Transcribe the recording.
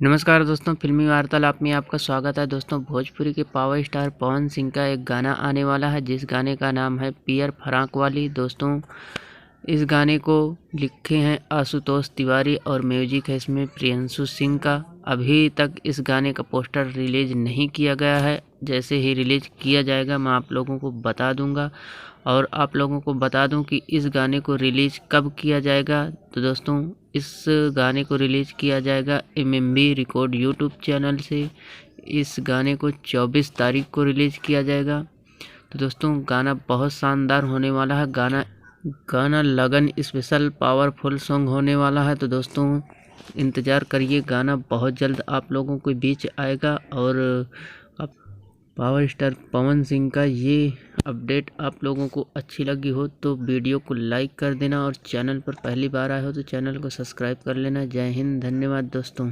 नमस्कार दोस्तों, फिल्मी वार्तालाप में आपका स्वागत है। दोस्तों, भोजपुरी के पावर स्टार पवन सिंह का एक गाना आने वाला है जिस गाने का नाम है पियर फराक वाली। दोस्तों, इस गाने को लिखे हैं आशुतोष तिवारी और म्यूजिक है इसमें प्रियंशु सिंह का। अभी तक इस गाने का पोस्टर रिलीज नहीं किया गया है। जैसे ही रिलीज किया जाएगा मैं आप लोगों को बता दूंगा। और आप लोगों को बता दूं कि इस गाने को रिलीज कब किया जाएगा। तो दोस्तों, इस गाने को रिलीज किया जाएगा MMB रिकॉर्ड यूट्यूब चैनल से। इस गाने को 24 तारीख को रिलीज किया जाएगा। तो दोस्तों, गाना बहुत शानदार होने वाला है। गाना लगन स्पेशल पावरफुल सॉन्ग होने वाला है। तो दोस्तों, इंतज़ार करिए, गाना बहुत जल्द आप लोगों के बीच आएगा। और आप पावर स्टार पवन सिंह का ये अपडेट आप लोगों को अच्छी लगी हो तो वीडियो को लाइक कर देना, और चैनल पर पहली बार आए हो तो चैनल को सब्सक्राइब कर लेना। जय हिंद, धन्यवाद दोस्तों।